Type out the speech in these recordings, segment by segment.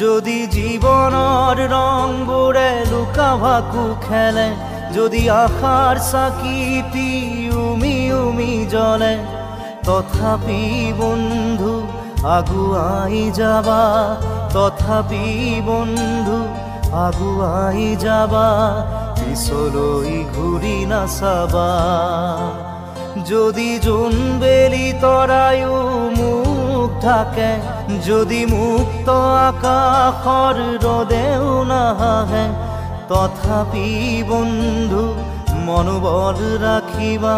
যদি জীবনৰ ৰংবোৰে লুকা ভাকু খেলে, যদি আশাৰ চাকিটি উমি উমি জ্বলে, তথাপি বন্ধু আগুৱাই যাবা, তথাপি বন্ধু আগুৱাই যাবা, পিছলৈ ঘূৰি নাচাবা। যদি জোনবেলি তৰায়ো মুখ ঢাকে, যদি মুক্ত আকাশৰ ৰদেও নাহাহে, তথাপি বন্ধু মনোবল ৰাখিবা,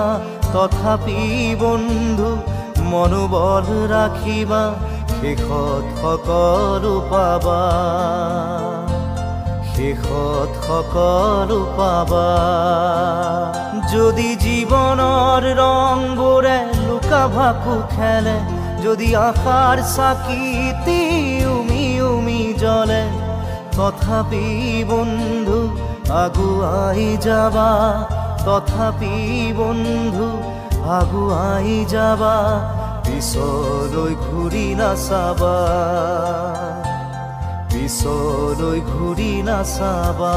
তথাপি বন্ধু মনোবল ৰাখিবা, শেষত সকলো পাবা, শেষত সকলো পাবা। যদি জীৱনৰ ৰংবোৰে লুকা ভাকু খেলে, যদি আশাৰ চাকিটি উমি উমি জ্বলে, তথাপি বন্ধু আগুৱাই যাবা, তথাপি বন্ধু আগুৱাই যাবা, পিছলৈ ঘূৰি নাচাবা, পিছলৈ ঘূৰি নাচাবা।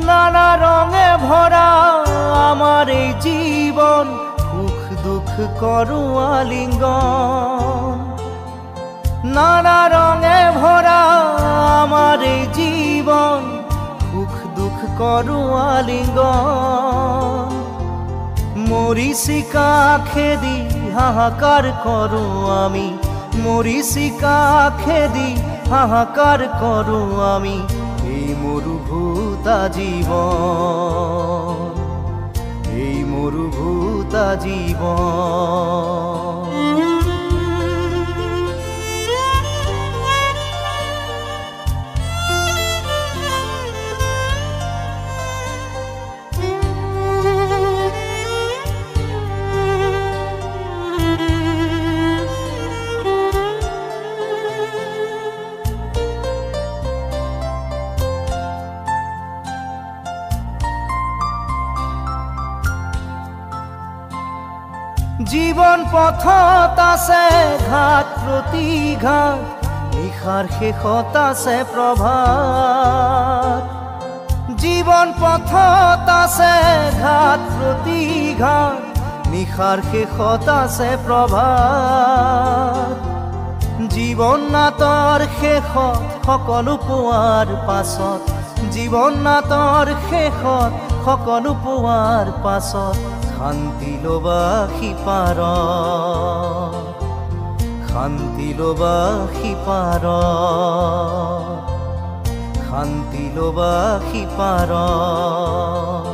নানা রঙে ভরা আমার এই জীবন, সুখ দুঃখ করু আলিঙ্গন। নানা রঙে ভরা আমার এই জীবন, সুখ দুঃখ করু আলিঙ্গন। মরিচিকা খেদি হাহাকার করু আমি, মরিচিকা খেদি হাহাকার করু আমি, এই মরুভূতা জীবন, এই মরুভূতা জীবন। জীবন পথত আছে ঘাট প্ৰতিঘাট, নিশাৰ শেষত আছে প্ৰভাত। জীবন পথত আছে ঘাট প্ৰতিঘাট, নিশাৰ শেষত আছে প্ৰভাত। জীৱন নাটৰ শেষত সকলো পোৱাৰ পাছত, জীৱন নাটৰ শেষত সকলো পোৱাৰ পাছত, শান্তি লবা সিপাৰত, শান্তি লবা সিপাৰত, শান্তি লবা সিপাৰত।